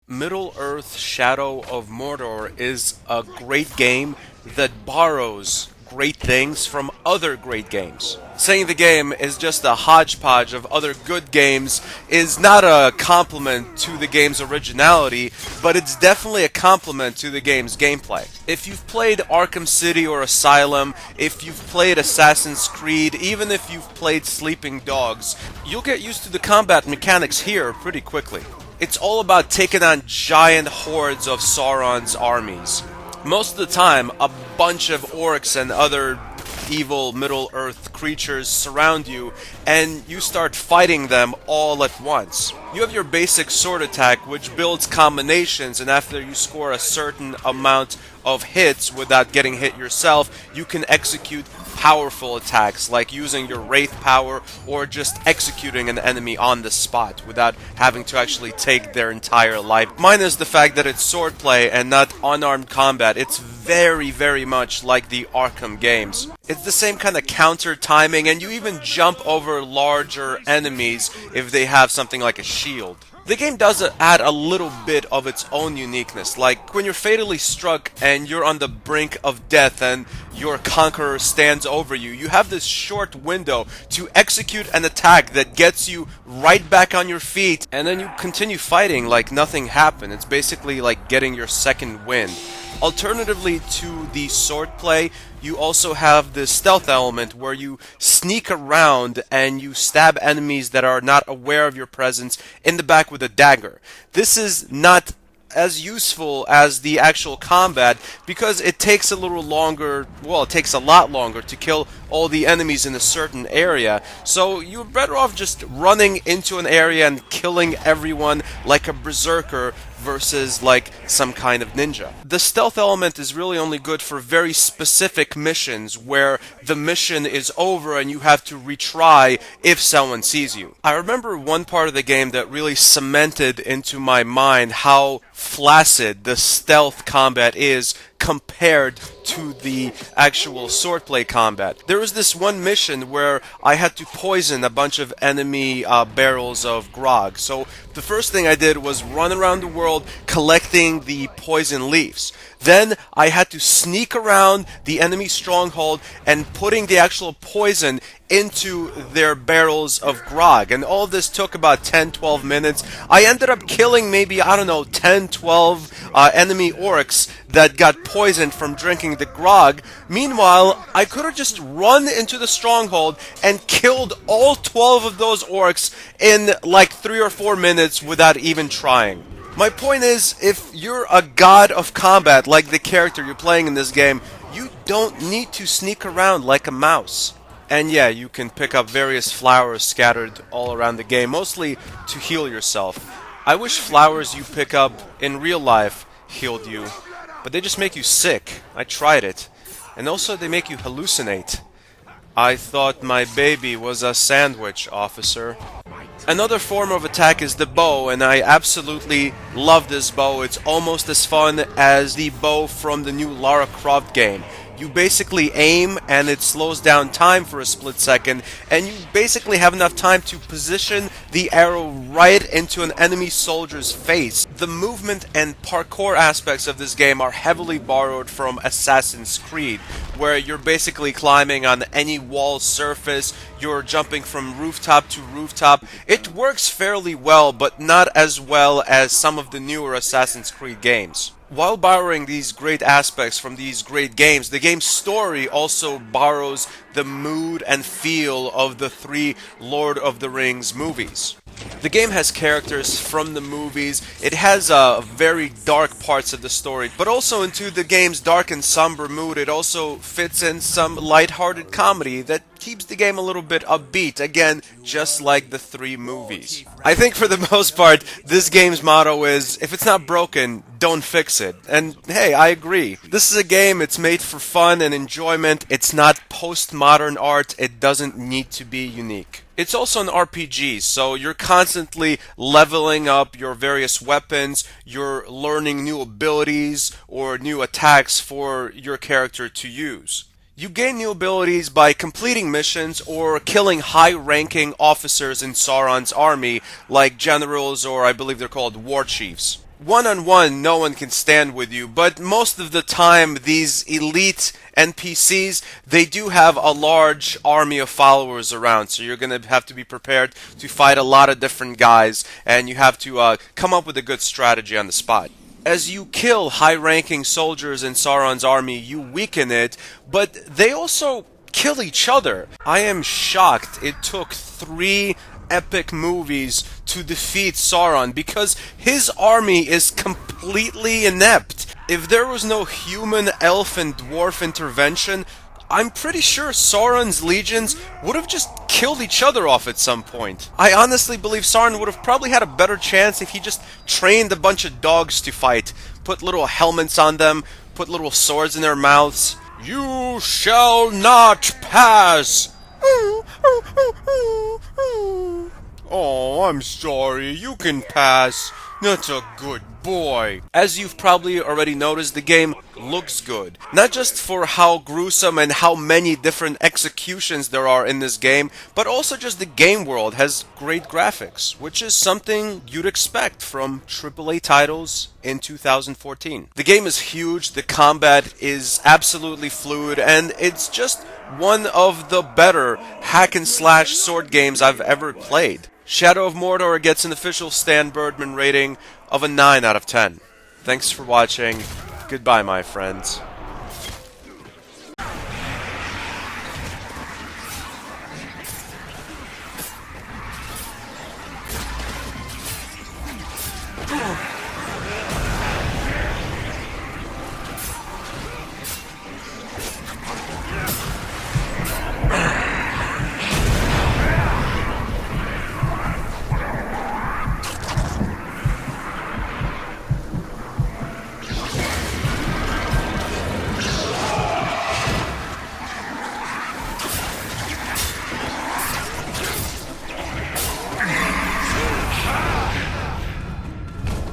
Middle-earth: Shadow of Mordor is a great game that borrows great things from other great games. Saying the game is just a hodgepodge of other good games is not a compliment to the game's originality, but it's definitely a compliment to the game's gameplay. If you've played Arkham City or Assylum, if you've played Assassin's Creed, even if you've played Sleeping Dogs, you'll get used to the combat mechanics here pretty quickly. It's all about taking on giant hordes of Sauron's armies. Most of the time, a bunch of orcs and other evil Middle-earth creatures surround you, and you start fighting them all at once. You have your basic sword attack, which builds combinations, and after you score a certain amount of hits without getting hit yourself, you can execute powerful attacks, like using your Wraith power or just executing an enemy on the spot without having to actually take their entire life. Minus the fact that it's swordplay and not unarmed combat. It's very, very much like the Arkham games. It's the same kind of counter timing, and you even jump over larger enemies if they have something like a shield. The game does add a little bit of its own uniqueness, like when you're fatally struck and you're on the brink of death and your conqueror stands over you, you have this short window to execute an attack that gets you right back on your feet, and then you continue fighting like nothing happened. It's basically like getting your second win. Alternatively to the swordplay, you also have the stealth element where you sneak around and you stab enemies that are not aware of your presence in the back with a dagger. This is not as useful as the actual combat because it takes a little longer, well, it takes a lot longer to kill all the enemies in a certain area, so you're better off just running into an area and killing everyone like a berserker versus like some kind of ninja. The stealth element is really only good for very specific missions where the mission is over and you have to retry if someone sees you. I remember one part of the game that really cemented into my mind how flaccid the stealth combat is compared to the actual swordplay combat. There was this one mission where I had to poison a bunch of enemy barrels of grog. So the first thing I did was run around the world collecting the poison leaves. Then I had to sneak around the enemy stronghold and putting the actual poison into their barrels of grog. And all this took about 10-12 minutes. I ended up killing maybe, I don't know, 10-12 enemy orcs that got poisoned from drinking the grog. Meanwhile, I could have just run into the stronghold and killed all 12 of those orcs in like 3 or 4 minutes without even trying. My point is, if you're a god of combat like the character you're playing in this game, you don't need to sneak around like a mouse. And yeah, you can pick up various flowers scattered all around the game, mostly to heal yourself. I wish flowers you pick up in real life healed you, but they just make you sick. I tried it. And also they make you hallucinate. I thought my baby was a sandwich, officer. Another form of attack is the bow, and I absolutely love this bow. It's almost as fun as the bow from the new Lara Croft game. You basically aim and it slows down time for a split second, and you basically have enough time to position the arrow right into an enemy soldier's face. The movement and parkour aspects of this game are heavily borrowed from Assassin's Creed, where you're basically climbing on any wall surface, you're jumping from rooftop to rooftop. It works fairly well, but not as well as some of the newer Assassin's Creed games. While borrowing these great aspects from these great games, the game's story also borrows the mood and feel of the 3 Lord of the Rings movies. The game has characters from the movies, it has very dark parts of the story, but also into the game's dark and somber mood, it also fits in some lighthearted comedy that keeps the game a little bit upbeat, again, just like the 3 movies. I think for the most part, this game's motto is, if it's not broken, don't fix it. And hey, I agree. This is a game, it's made for fun and enjoyment, it's not postmodern art, it doesn't need to be unique. It's also an RPG, so you're constantly leveling up your various weapons, you're learning new abilities or new attacks for your character to use. You gain new abilities by completing missions or killing high-ranking officers in Sauron's army, like generals or I believe they're called war chiefs. One-on-one, no one can stand with you, but most of the time, these elite NPCs, they do have a large army of followers around, so you're going to have to be prepared to fight a lot of different guys, and you have to come up with a good strategy on the spot. As you kill high-ranking soldiers in Sauron's army, you weaken it, but they also kill each other. I am shocked it took 3 epic movies to defeat Sauron because his army is completely inept. If there was no human, elf, and dwarf intervention, I'm pretty sure Sauron's legions would have just killed each other off at some point. I honestly believe Sauron would have probably had a better chance if he just trained a bunch of dogs to fight, put little helmets on them, put little swords in their mouths. You shall not pass! Oh, I'm sorry, you can pass. That's a good boy. As you've probably already noticed, the game looks good. Not just for how gruesome and how many different executions there are in this game, but also just the game world has great graphics, which is something you'd expect from AAA titles in 2014. The game is huge, the combat is absolutely fluid, and it's just one of the better hack-and-slash sword games I've ever played. Shadow of Mordor gets an official stanburdman rating of a 9 out of 10. Thanks for watching. Goodbye, my friends.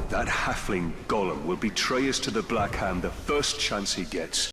That halfling golem will betray us to the Black Hand the first chance he gets.